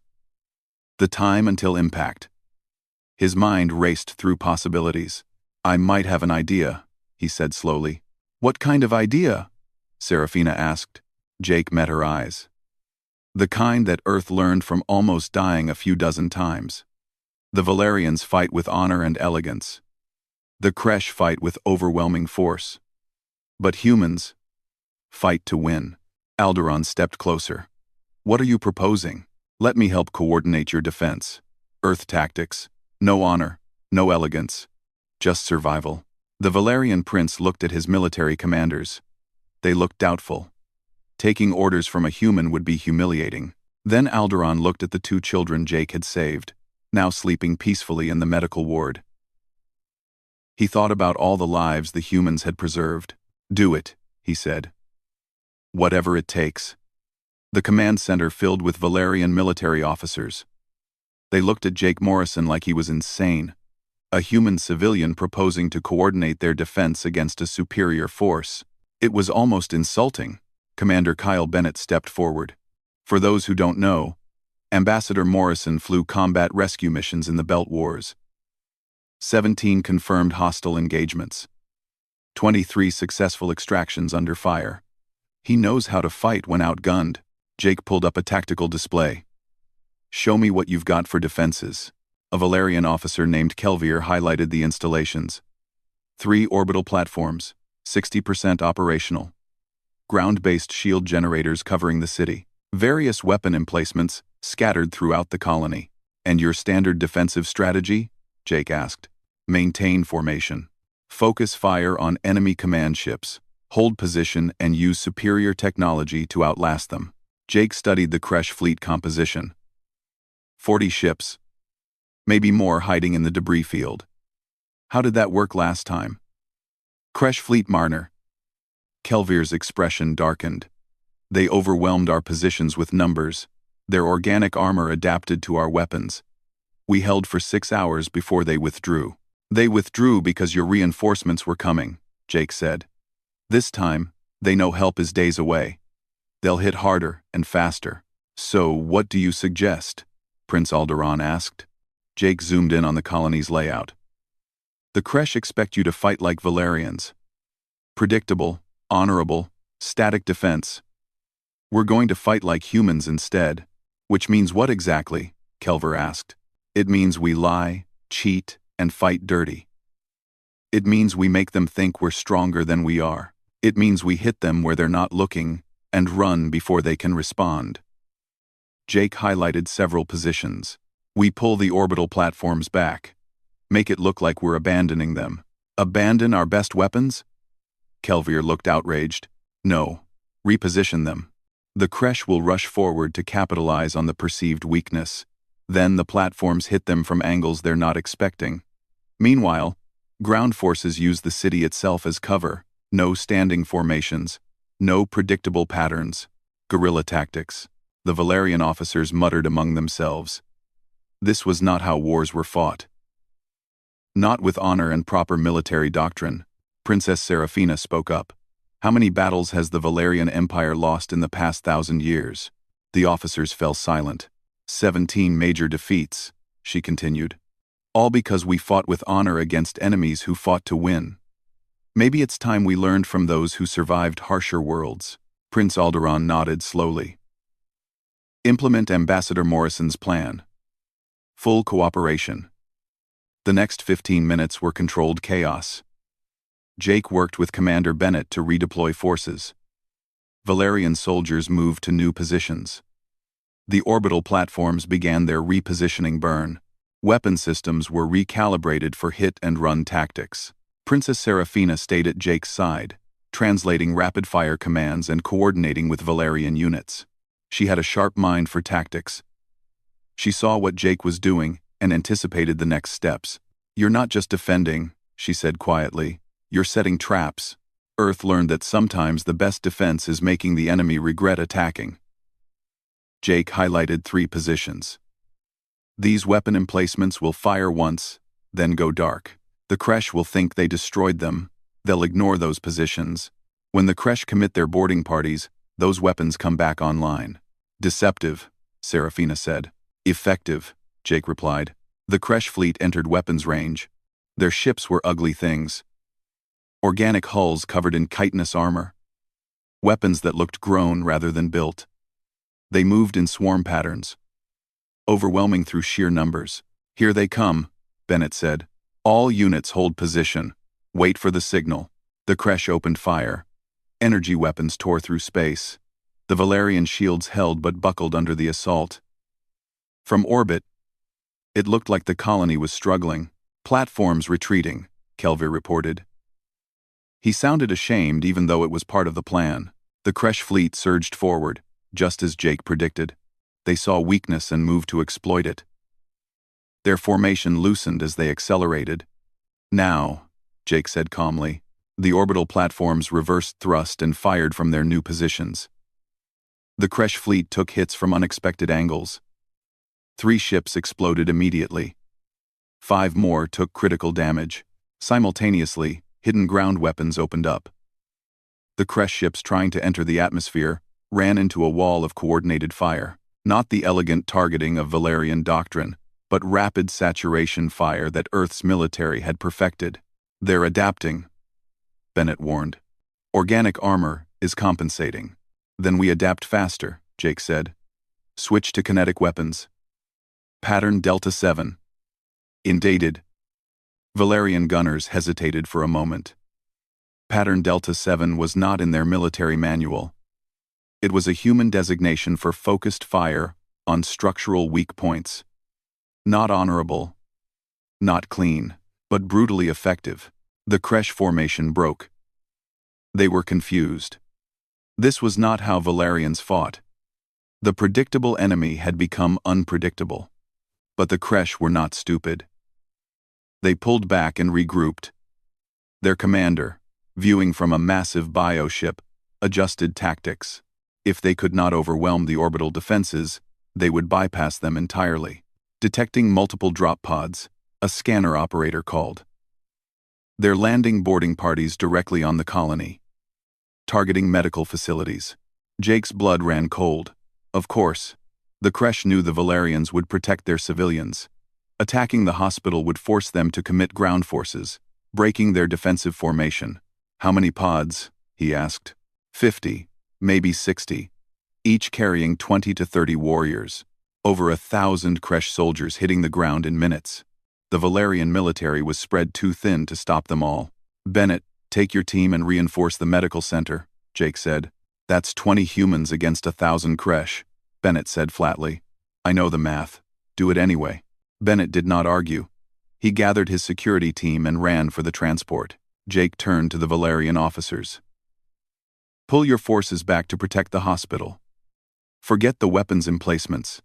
The time until impact. His mind raced through possibilities. I might have an idea, he said slowly. What kind of idea? Serafina asked. Jake met her eyes. The kind that Earth learned from almost dying a few dozen times. The Valerians fight with honor and elegance. The Kresh fight with overwhelming force. But humans fight to win. Alderaan stepped closer. What are you proposing? Let me help coordinate your defense. Earth tactics. No honor, no elegance. Just survival. The Valerian prince looked at his military commanders. They looked doubtful. Taking orders from a human would be humiliating. Then Alderaan looked at the 2 children Jake had saved, now sleeping peacefully in the medical ward. He thought about all the lives the humans had preserved. Do it, he said. Whatever it takes. The command center filled with Valerian military officers. They looked at Jake Morrison like he was insane. A human civilian proposing to coordinate their defense against a superior force. It was almost insulting. Commander Kyle Bennett stepped forward. For those who don't know, Ambassador Morrison flew combat rescue missions in the Belt Wars. 17 confirmed hostile engagements. 23 successful extractions under fire. He knows how to fight when outgunned. Jake pulled up a tactical display. Show me what you've got for defenses. A Valerian officer named Kelvier highlighted the installations. 3 orbital platforms, 60% operational. Ground-based shield generators covering the city. Various weapon emplacements scattered throughout the colony. And your standard defensive strategy? Jake asked. Maintain formation. Focus fire on enemy command ships. Hold position and use superior technology to outlast them. Jake studied the Kresh fleet composition. 40 ships. Maybe more hiding in the debris field. How did that work last time? Kresh fleet Marner. Kelvier's expression darkened. They overwhelmed our positions with numbers. Their organic armor adapted to our weapons. We held for 6 hours before they withdrew. They withdrew because your reinforcements were coming, Jake said. This time, they know help is days away. They'll hit harder and faster. So, what do you suggest? Prince Alderaan asked. Jake zoomed in on the colony's layout. The Kresh expect you to fight like Valerians. Predictable, honorable, static defense. We're going to fight like humans instead. Which means what exactly? Kelvier asked. It means we lie, cheat, and fight dirty. It means we make them think we're stronger than we are. It means we hit them where they're not looking, and run before they can respond. Jake highlighted several positions. We pull the orbital platforms back. Make it look like we're abandoning them. Abandon our best weapons? Kelvier looked outraged. No. Reposition them. The Kresh will rush forward to capitalize on the perceived weakness. Then the platforms hit them from angles they're not expecting. Meanwhile, ground forces use the city itself as cover. No standing formations, no predictable patterns. Guerrilla tactics. The Valerian officers muttered among themselves. This was not how wars were fought. Not with honor and proper military doctrine. Princess Seraphina spoke up. How many battles has the Valerian Empire lost in the past 1,000 years? The officers fell silent. 17 major defeats, she continued. All because we fought with honor against enemies who fought to win. Maybe it's time we learned from those who survived harsher worlds. Prince Alderaan nodded slowly. Implement Ambassador Morrison's plan. Full cooperation. The next 15 minutes were controlled chaos. Jake worked with Commander Bennett to redeploy forces. Valerian soldiers moved to new positions. The orbital platforms began their repositioning burn. Weapon systems were recalibrated for hit-and-run tactics. Princess Seraphina stayed at Jake's side, translating rapid-fire commands and coordinating with Valerian units. She had a sharp mind for tactics. She saw what Jake was doing and anticipated the next steps. You're not just defending, she said quietly. You're setting traps. Earth learned that sometimes the best defense is making the enemy regret attacking. Jake highlighted 3 positions. These weapon emplacements will fire once, then go dark. The Kresh will think they destroyed them. They'll ignore those positions. When the Kresh commit their boarding parties, those weapons come back online. Deceptive, Seraphina said. Effective, Jake replied. The Kresh fleet entered weapons range. Their ships were ugly things. Organic hulls covered in chitinous armor. Weapons that looked grown rather than built. They moved in swarm patterns. Overwhelming through sheer numbers. Here they come, Bennett said. All units hold position. Wait for the signal. The Kresh opened fire. Energy weapons tore through space. The Valerian shields held but buckled under the assault. From orbit, it looked like the colony was struggling. Platforms retreating, Kelvir reported. He sounded ashamed even though it was part of the plan. The Kresh fleet surged forward, just as Jake predicted. They saw weakness and moved to exploit it. Their formation loosened as they accelerated. Now, Jake said calmly, the orbital platforms reversed thrust and fired from their new positions. The Kresh fleet took hits from unexpected angles. 3 ships exploded immediately. 5 more took critical damage. Simultaneously, hidden ground weapons opened up. The Kresh ships trying to enter the atmosphere ran into a wall of coordinated fire. Not the elegant targeting of Valerian doctrine, but rapid saturation fire that Earth's military had perfected. They're adapting, Bennett warned. Organic armor is compensating. Then we adapt faster, Jake said. Switch to kinetic weapons. Pattern Delta 7. Indated. Valerian gunners hesitated for a moment. Pattern Delta 7 was not in their military manual. It was a human designation for focused fire on structural weak points. Not honorable, not clean, but brutally effective. The Kresh formation broke. They were confused. This was not how Valerians fought. The predictable enemy had become unpredictable. But the Kresh were not stupid. They pulled back and regrouped. Their commander, viewing from a massive bioship, adjusted tactics. If they could not overwhelm the orbital defenses, they would bypass them entirely. Detecting multiple drop pods, a scanner operator called. They're landing boarding parties directly on the colony. Targeting medical facilities. Jake's blood ran cold. Of course, the Kresh knew the Valerians would protect their civilians. Attacking the hospital would force them to commit ground forces, breaking their defensive formation. How many pods? He asked. 50, maybe 60, each carrying 20 to 30 warriors. Over 1,000 Kresh soldiers hitting the ground in minutes. The Valerian military was spread too thin to stop them all. Bennett, take your team and reinforce the medical center, Jake said. That's 20 humans against 1,000 Kresh, Bennett said flatly. I know the math. Do it anyway. Bennett did not argue. He gathered his security team and ran for the transport. Jake turned to the Valerian officers. Pull your forces back to protect the hospital. Forget the weapons emplacements.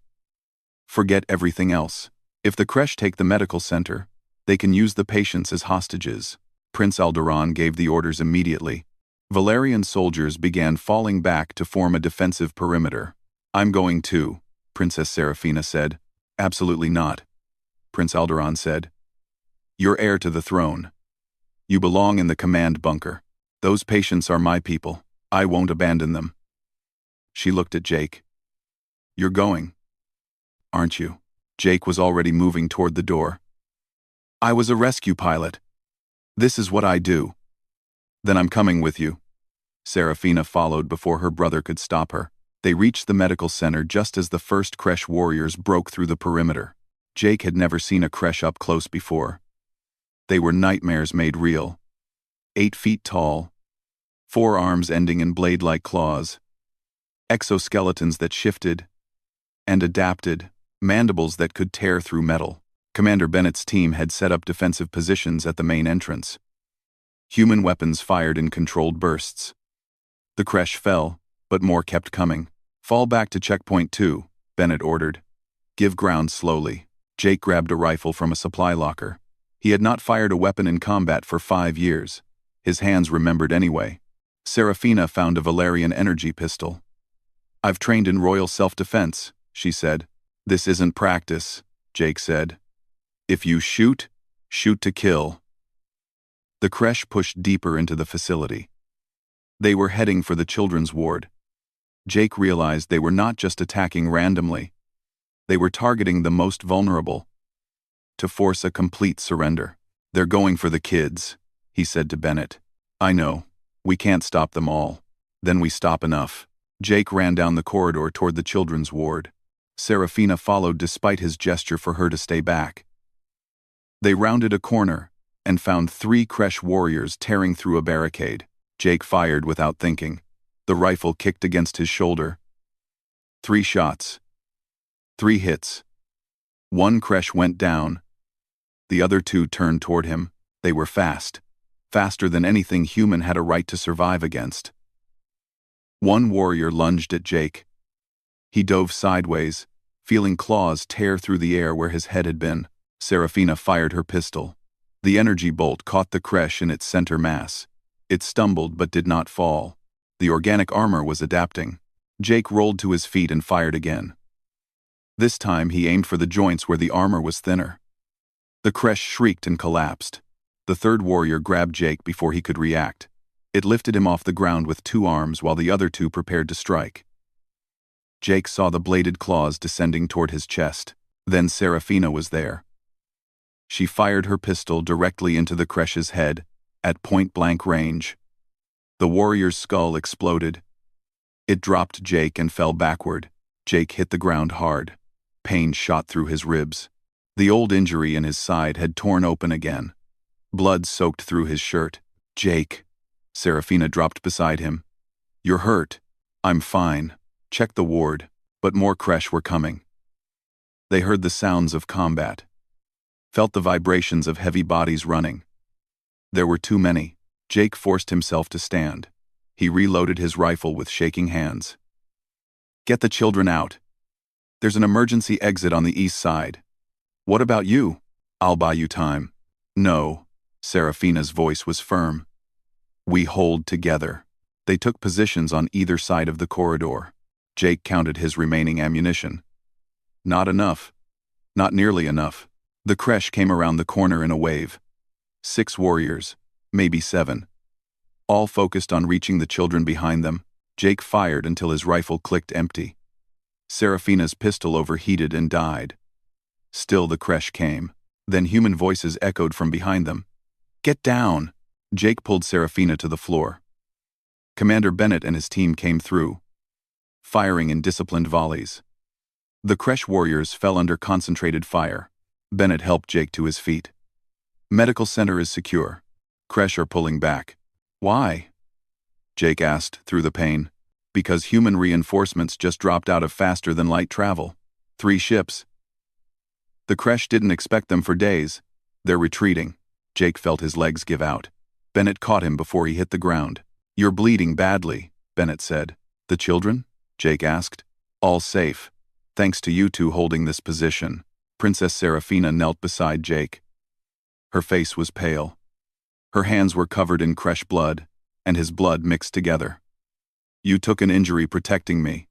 Forget everything else. If the creche take the medical center, they can use the patients as hostages. Prince Alderaan gave the orders immediately. Valerian soldiers began falling back to form a defensive perimeter. I'm going too, Princess Seraphina said. Absolutely not, Prince Alderaan said. You're heir to the throne. You belong in the command bunker. Those patients are my people. I won't abandon them. She looked at Jake. You're going, aren't you? Jake was already moving toward the door. I was a rescue pilot. This is what I do. Then I'm coming with you. Seraphina followed before her brother could stop her. They reached the medical center just as the first creche warriors broke through the perimeter. Jake had never seen a creche up close before. They were nightmares made real. 8 feet tall, 4 arms ending in blade-like claws, exoskeletons that shifted and adapted, mandibles that could tear through metal. Commander Bennett's team had set up defensive positions at the main entrance. Human weapons fired in controlled bursts. The creche fell, but more kept coming. Fall back to checkpoint 2, Bennett ordered. Give ground slowly. Jake grabbed a rifle from a supply locker. He had not fired a weapon in combat for 5 years. His hands remembered anyway. Seraphina found a Valerian energy pistol. I've trained in royal self-defense, she said. This isn't practice, Jake said. If you shoot, shoot to kill. The creche pushed deeper into the facility. They were heading for the children's ward. Jake realized they were not just attacking randomly. They were targeting the most vulnerable. To force a complete surrender. They're going for the kids, he said to Bennett. I know. We can't stop them all. Then we stop enough. Jake ran down the corridor toward the children's ward. Seraphina followed despite his gesture for her to stay back. They rounded a corner and found 3 creche warriors tearing through a barricade. Jake fired without thinking. The rifle kicked against his shoulder. 3 shots. 3 hits. 1 creche went down. The other 2 turned toward him. They were fast. Faster than anything human had a right to survive against. 1 warrior lunged at Jake. He dove sideways, feeling claws tear through the air where his head had been. Seraphina fired her pistol. The energy bolt caught the creche in its center mass. It stumbled but did not fall. The organic armor was adapting. Jake rolled to his feet and fired again. This time he aimed for the joints where the armor was thinner. The creche shrieked and collapsed. The 3rd warrior grabbed Jake before he could react. It lifted him off the ground with 2 arms while the other 2 prepared to strike. Jake saw the bladed claws descending toward his chest. Then Seraphina was there. She fired her pistol directly into the creche's head, at point-blank range. The warrior's skull exploded. It dropped Jake and fell backward. Jake hit the ground hard. Pain shot through his ribs. The old injury in his side had torn open again. Blood soaked through his shirt. Jake. Seraphina dropped beside him. You're hurt. I'm fine. Check the ward. But more creche were coming. They heard the sounds of combat. Felt the vibrations of heavy bodies running. There were too many. Jake forced himself to stand. He reloaded his rifle with shaking hands. Get the children out. There's an emergency exit on the east side. What about you? I'll buy you time. No. Seraphina's voice was firm. We hold together. They took positions on either side of the corridor. Jake counted his remaining ammunition. Not enough. Not nearly enough. The creche came around the corner in a wave. 6 warriors, maybe 7. All focused on reaching the children behind them. Jake fired until his rifle clicked empty. Seraphina's pistol overheated and died. Still the creche came. Then human voices echoed from behind them. Get down! Jake pulled Seraphina to the floor. Commander Bennett and his team came through, firing in disciplined volleys. The creche warriors fell under concentrated fire. Bennett helped Jake to his feet. Medical center is secure. Creche are pulling back. Why? Jake asked through the pain. Because human reinforcements just dropped out of faster than light travel. 3 ships. The creche didn't expect them for days. They're retreating. Jake felt his legs give out. Bennett caught him before he hit the ground. You're bleeding badly, Bennett said. The children? Jake asked. All safe. Thanks to you two holding this position. Princess Serafina knelt beside Jake. Her face was pale. Her hands were covered in fresh blood, and his blood mixed together. You took an injury protecting me,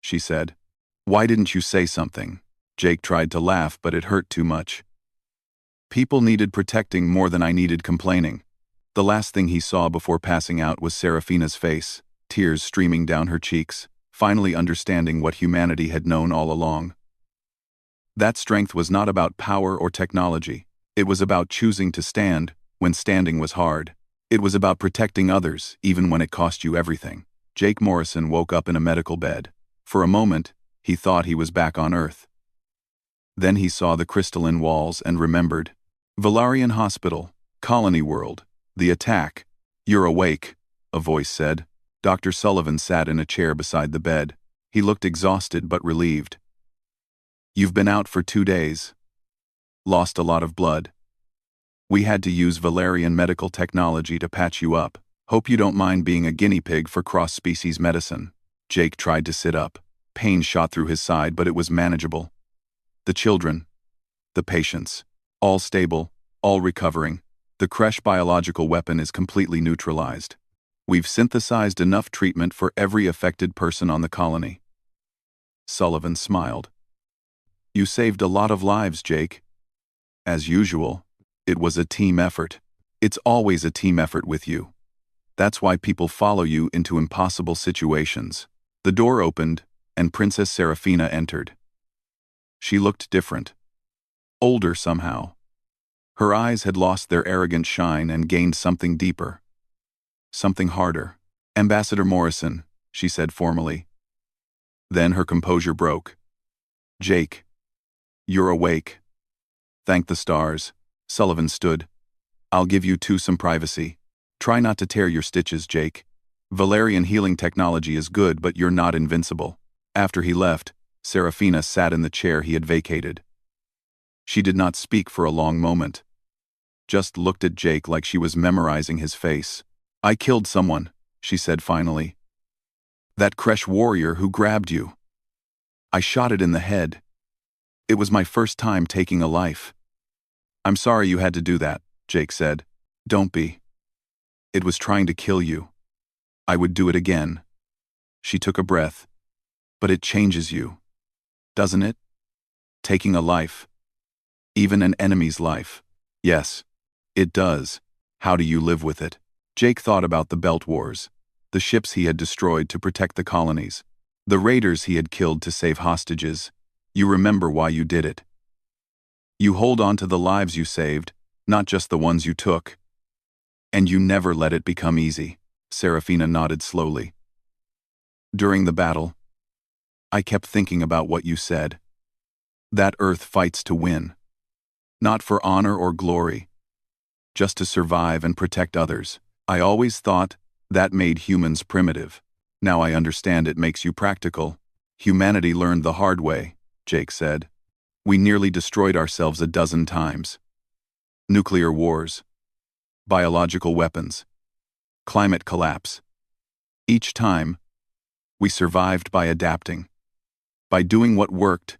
she said. Why didn't you say something? Jake tried to laugh, but it hurt too much. People needed protecting more than I needed complaining. The last thing he saw before passing out was Serafina's face, tears streaming down her cheeks, finally understanding what humanity had known all along. That strength was not about power or technology. It was about choosing to stand when standing was hard. It was about protecting others, even when it cost you everything. Jake Morrison woke up in a medical bed. For a moment, he thought he was back on Earth. Then he saw the crystalline walls and remembered. Valarian Hospital, Colony World, the attack. You're awake, a voice said. Dr. Sullivan sat in a chair beside the bed. He looked exhausted but relieved. You've been out for 2 days. Lost a lot of blood. We had to use Valarian medical technology to patch you up. Hope you don't mind being a guinea pig for cross-species medicine. Jake tried to sit up. Pain shot through his side, but it was manageable. The children, the patients, all stable, all recovering. The Kresh biological weapon is completely neutralized. We've synthesized enough treatment for every affected person on the colony. Sullivan smiled. You saved a lot of lives, Jake. As usual, it was a team effort. It's always a team effort with you. That's why people follow you into impossible situations. The door opened, and Princess Serafina entered. She looked different. Older somehow. Her eyes had lost their arrogant shine and gained something deeper. Something harder. Ambassador Morrison, she said formally. Then her composure broke. Jake, you're awake. Thank the stars. Sullivan stood. I'll give you two some privacy. Try not to tear your stitches, Jake. Valarian healing technology is good, but you're not invincible. After he left, Serafina sat in the chair he had vacated. She did not speak for a long moment. Just looked at Jake like she was memorizing his face. I killed someone, she said finally. That Kresh warrior who grabbed you. I shot it in the head. It was my first time taking a life. I'm sorry you had to do that, Jake said. Don't be. It was trying to kill you. I would do it again. She took a breath. But it changes you, doesn't it? Taking a life. Even an enemy's life. Yes, it does. How do you live with it? Jake thought about the Belt Wars, the ships he had destroyed to protect the colonies, the raiders he had killed to save hostages. You remember why you did it. You hold on to the lives you saved, not just the ones you took. And you never let it become easy. Serafina nodded slowly. During the battle, I kept thinking about what you said. That Earth fights to win. Not for honor or glory. Just to survive and protect others. I always thought that made humans primitive. Now I understand it makes you practical. Humanity learned the hard way, Jake said. We nearly destroyed ourselves a dozen times. Nuclear wars. Biological weapons. Climate collapse. Each time, we survived by adapting. By doing what worked,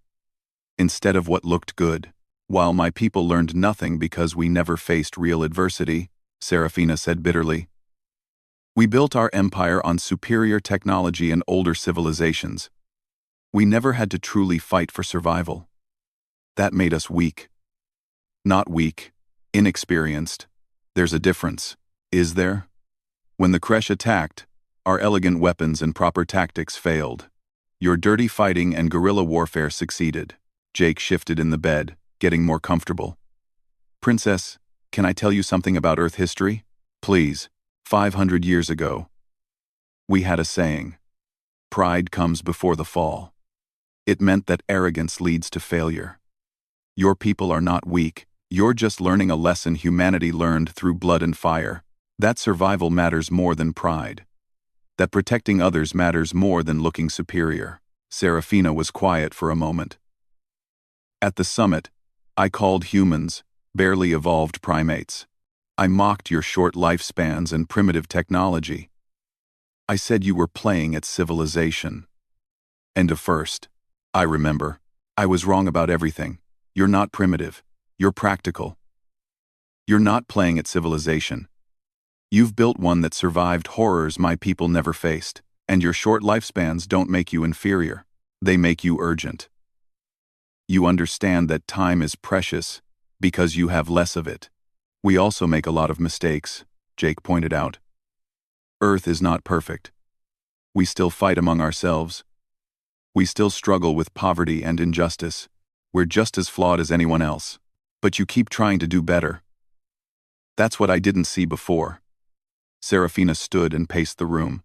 instead of what looked good. While my people learned nothing because we never faced real adversity, Serafina said bitterly. We built our empire on superior technology and older civilizations. We never had to truly fight for survival. That made us weak. Not weak, inexperienced. There's a difference, is there? When the Kresh attacked, our elegant weapons and proper tactics failed. Your dirty fighting and guerrilla warfare succeeded. Jake shifted in the bed, getting more comfortable. Princess, can I tell you something about Earth history? Please. 500 years ago, we had a saying. Pride comes before the fall. It meant that arrogance leads to failure. Your people are not weak. You're just learning a lesson humanity learned through blood and fire. That survival matters more than pride. That protecting others matters more than looking superior. Serafina was quiet for a moment. At the summit, I called humans barely evolved primates. I mocked your short lifespans and primitive technology. I said you were playing at civilization. And a first. I remember. I was wrong about everything. You're not primitive. You're practical. You're not playing at civilization. You've built one that survived horrors my people never faced, and your short lifespans don't make you inferior. They make you urgent. You understand that time is precious because you have less of it. We also make a lot of mistakes, Jake pointed out. Earth is not perfect. We still fight among ourselves. We still struggle with poverty and injustice. We're just as flawed as anyone else. But you keep trying to do better. That's what I didn't see before. Serafina stood and paced the room.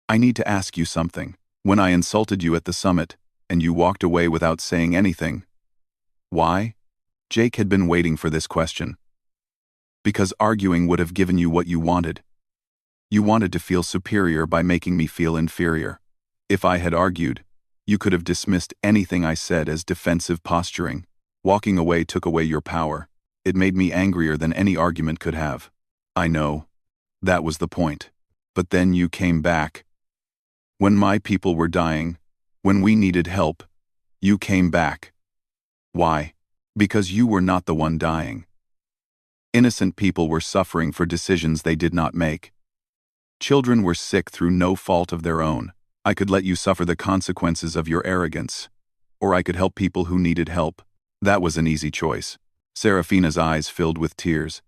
I need to ask you something. When I insulted you at the summit, and you walked away without saying anything. Why? Jake had been waiting for this question. Because arguing would have given you what you wanted. You wanted to feel superior by making me feel inferior. If I had argued, you could have dismissed anything I said as defensive posturing. Walking away took away your power. It made me angrier than any argument could have. I know. That was the point. But then you came back. When my people were dying, when we needed help, you came back. Why? Because you were not the one dying. Innocent people were suffering for decisions they did not make. Children were sick through no fault of their own. I could let you suffer the consequences of your arrogance. Or I could help people who needed help. That was an easy choice. Serafina's eyes filled with tears.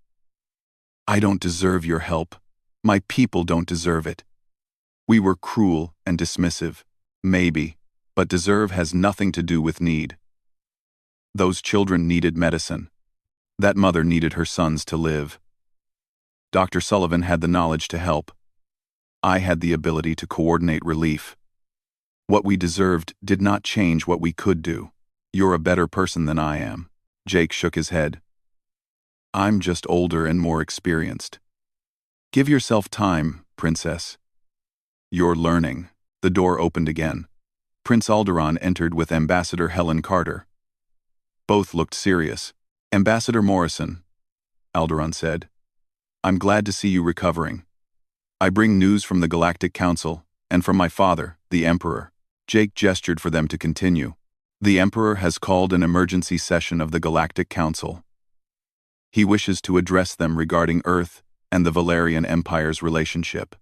I don't deserve your help. My people don't deserve it. We were cruel and dismissive. Maybe. But deserve has nothing to do with need. Those children needed medicine. That mother needed her sons to live. Dr. Sullivan had the knowledge to help. I had the ability to coordinate relief. What we deserved did not change what we could do. You're a better person than I am. Jake shook his head. I'm just older and more experienced. Give yourself time, princess. You're learning. The door opened again. Prince Alderaan entered with Ambassador Helen Carter. Both looked serious. Ambassador Morrison, Alderaan said. I'm glad to see you recovering. I bring news from the Galactic Council, and from my father, the Emperor. Jake gestured for them to continue. The Emperor has called an emergency session of the Galactic Council. He wishes to address them regarding Earth and the Valerian Empire's relationship.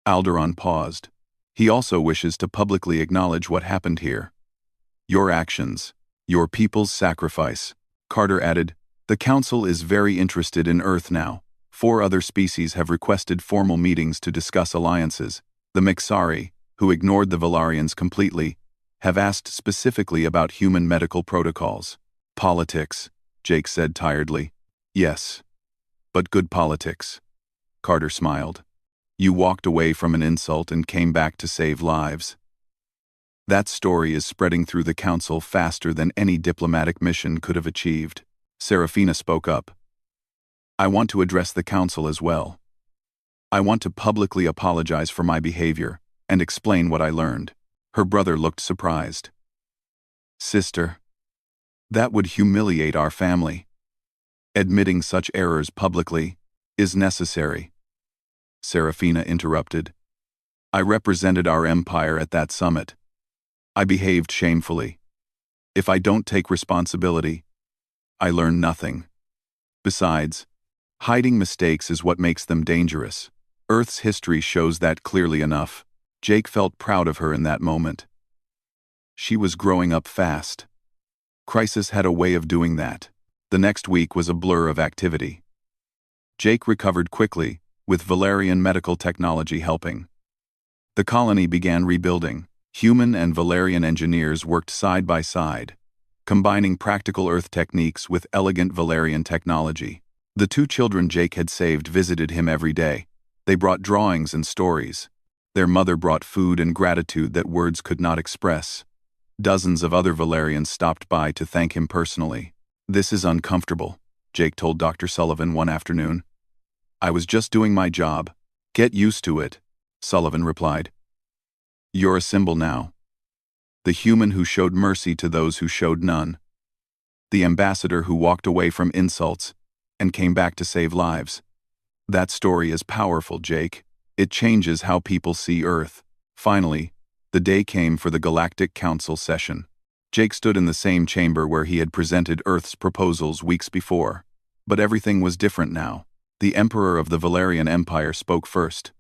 Alderaan paused. He also wishes to publicly acknowledge what happened here. Your actions, your people's sacrifice. Carter added, the Council is very interested in Earth now. 4 other species have requested formal meetings to discuss alliances. The Mixari, who ignored the Valarians completely, have asked specifically about human medical protocols. Politics, Jake said tiredly. Yes. But good politics. Carter smiled. You walked away from an insult and came back to save lives. That story is spreading through the Council faster than any diplomatic mission could have achieved. Serafina spoke up. I want to address the Council as well. I want to publicly apologize for my behavior and explain what I learned. Her brother looked surprised. Sister, that would humiliate our family. Admitting such errors publicly is necessary. Serafina interrupted. I represented our empire at that summit. I behaved shamefully. If I don't take responsibility, I learn nothing. Besides, hiding mistakes is what makes them dangerous. Earth's history shows that clearly enough. Jake felt proud of her in that moment. She was growing up fast. Crisis had a way of doing that. The next week was a blur of activity. Jake recovered quickly, with Valerian medical technology helping. The colony began rebuilding. Human and Valerian engineers worked side by side, combining practical Earth techniques with elegant Valerian technology. The 2 children Jake had saved visited him every day. They brought drawings and stories. Their mother brought food and gratitude that words could not express. Dozens of other Valerians stopped by to thank him personally. This is uncomfortable, Jake told Dr. Sullivan one afternoon. I was just doing my job. Get used to it, Sullivan replied. You're a symbol now. The human who showed mercy to those who showed none. The ambassador who walked away from insults and came back to save lives. That story is powerful, Jake. It changes how people see Earth. Finally, The day came for the Galactic Council session. Jake stood in the same chamber where he had presented Earth's proposals weeks before. But everything was different now. The Emperor of the Valerian Empire spoke first.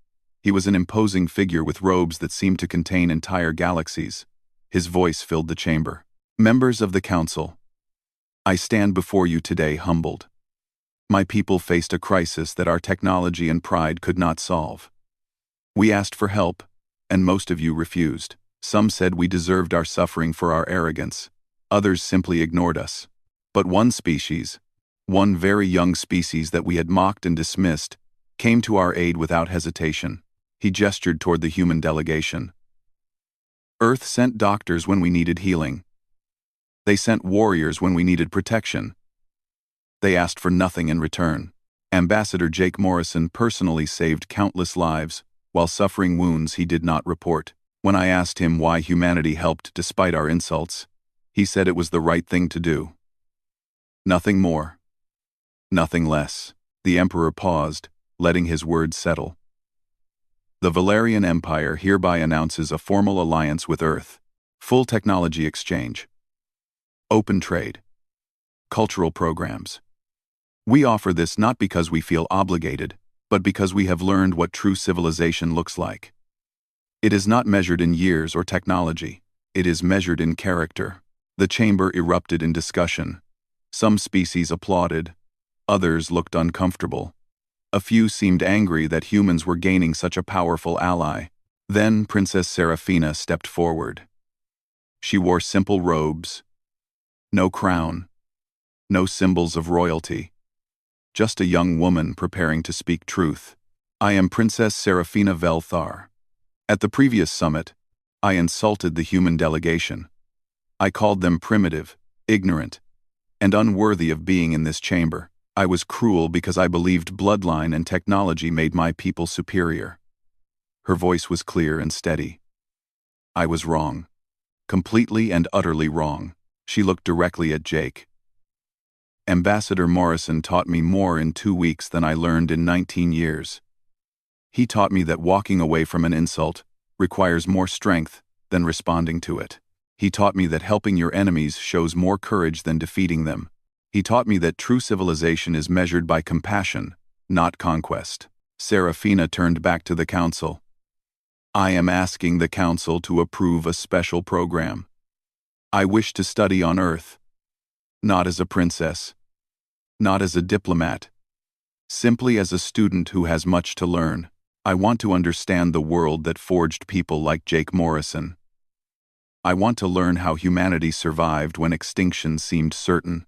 He was an imposing figure with robes that seemed to contain entire galaxies. His voice filled the chamber. Members of the Council, I stand before you today humbled. My people faced a crisis that our technology and pride could not solve. We asked for help, and most of you refused. Some said we deserved our suffering for our arrogance. Others simply ignored us. But one species, one very young species that we had mocked and dismissed, came to our aid without hesitation. He gestured toward the human delegation. Earth sent doctors when we needed healing. They sent warriors when we needed protection. They asked for nothing in return. Ambassador Jake Morrison personally saved countless lives, while suffering wounds he did not report. When I asked him why humanity helped despite our insults, he said it was the right thing to do. Nothing more. Nothing less. The Emperor paused, letting his words settle. The Valerian Empire hereby announces a formal alliance with Earth. Full technology exchange. Open trade. Cultural programs. We offer this not because we feel obligated, but because we have learned what true civilization looks like. It is not measured in years or technology. It is measured in character. The chamber erupted in discussion. Some species applauded. Others looked uncomfortable. A few seemed angry that humans were gaining such a powerful ally. Then Princess Seraphina stepped forward. She wore simple robes. No crown. No symbols of royalty. Just a young woman preparing to speak truth. I am Princess Seraphina Velthar. At the previous summit, I insulted the human delegation. I called them primitive, ignorant, and unworthy of being in this chamber. I was cruel because I believed bloodline and technology made my people superior. Her voice was clear and steady. I was wrong. Completely and utterly wrong. She looked directly at Jake. Ambassador Morrison taught me more in 2 weeks than I learned in 19 years. He taught me that walking away from an insult requires more strength than responding to it. He taught me that helping your enemies shows more courage than defeating them. He taught me that true civilization is measured by compassion, not conquest. Seraphina turned back to the council. I am asking the council to approve a special program. I wish to study on Earth. Not as a princess. Not as a diplomat. Simply as a student who has much to learn. I want to understand the world that forged people like Jake Morrison. I want to learn how humanity survived when extinction seemed certain.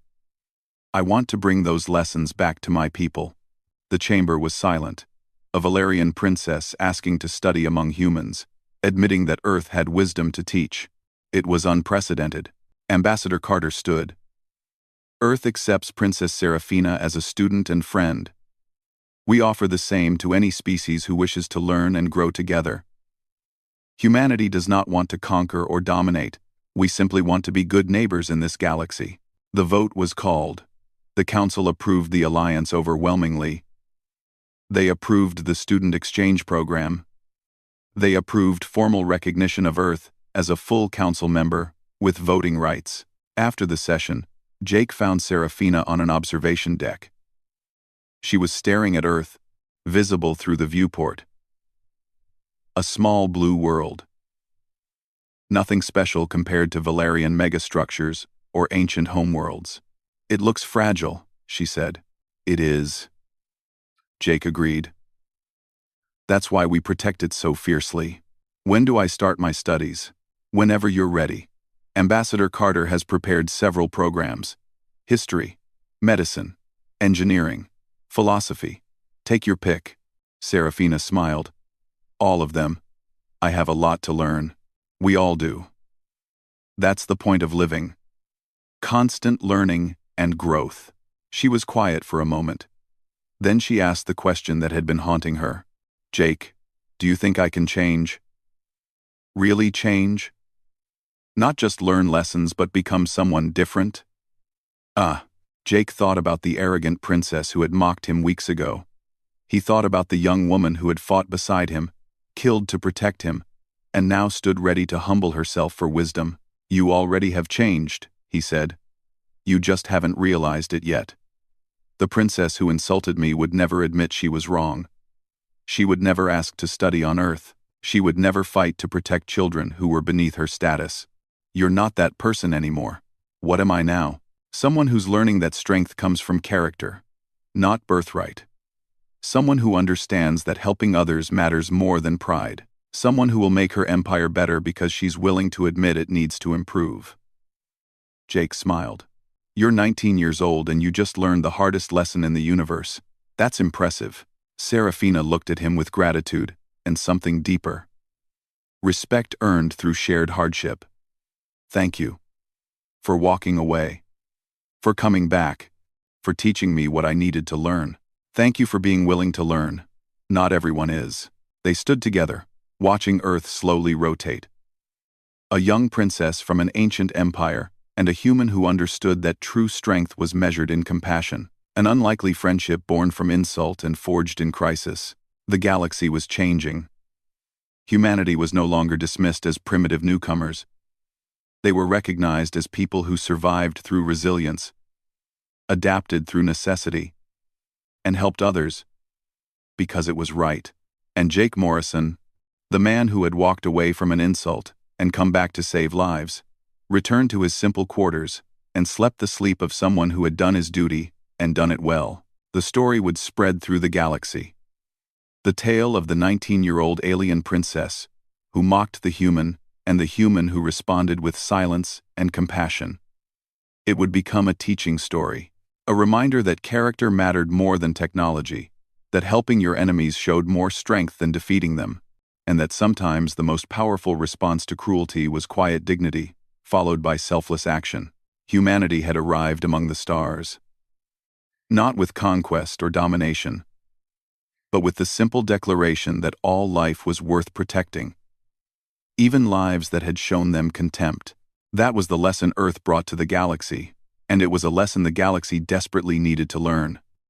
I want to bring those lessons back to my people. The chamber was silent. A Valerian princess asking to study among humans, admitting that Earth had wisdom to teach. It was unprecedented. Ambassador Carter stood. Earth accepts Princess Seraphina as a student and friend. We offer the same to any species who wishes to learn and grow together. Humanity does not want to conquer or dominate. We simply want to be good neighbors in this galaxy. The vote was called. The council approved the alliance overwhelmingly. They approved the student exchange program. They approved formal recognition of Earth as a full council member with voting rights. After the session, Jake found Seraphina on an observation deck. She was staring at Earth, visible through the viewport. A small blue world. Nothing special compared to Valerian megastructures or ancient homeworlds. It looks fragile, she said. It is. Jake agreed. That's why we protect it so fiercely. When do I start my studies? Whenever you're ready. Ambassador Carter has prepared several programs. History, medicine, engineering, philosophy. Take your pick. Seraphina smiled. All of them. I have a lot to learn. We all do. That's the point of living. Constant learning and growth. She was quiet for a moment. Then she asked the question that had been haunting her. Jake, do you think I can change? Really change? Not just learn lessons but become someone different? Jake thought about the arrogant princess who had mocked him weeks ago. He thought about the young woman who had fought beside him, killed to protect him, and now stood ready to humble herself for wisdom. "You already have changed," he said. "You just haven't realized it yet. The princess who insulted me would never admit she was wrong. She would never ask to study on Earth. She would never fight to protect children who were beneath her status. You're not that person anymore. What am I now? Someone who's learning that strength comes from character, not birthright. Someone who understands that helping others matters more than pride. Someone who will make her empire better because she's willing to admit it needs to improve." Jake smiled. "You're 19 years old and you just learned the hardest lesson in the universe. That's impressive." Serafina looked at him with gratitude and something deeper. Respect earned through shared hardship. "Thank you. For walking away. For coming back. For teaching me what I needed to learn. Thank you for being willing to learn. Not everyone is." They stood together, watching Earth slowly rotate. A young princess from an ancient empire, and a human who understood that true strength was measured in compassion. An unlikely friendship born from insult and forged in crisis. The galaxy was changing. Humanity was no longer dismissed as primitive newcomers. They were recognized as people who survived through resilience, adapted through necessity, and helped others because it was right. And Jake Morrison, the man who had walked away from an insult and come back to save lives, returned to his simple quarters and slept the sleep of someone who had done his duty and done it well. The story would spread through the galaxy. The tale of the 19-year-old alien princess who mocked the human and the human who responded with silence and compassion. It would become a teaching story, a reminder that character mattered more than technology, that helping your enemies showed more strength than defeating them, and that sometimes the most powerful response to cruelty was quiet dignity, followed by selfless action. Humanity had arrived among the stars. Not with conquest or domination, but with the simple declaration that all life was worth protecting, even lives that had shown them contempt. That was the lesson Earth brought to the galaxy, and it was a lesson the galaxy desperately needed to learn.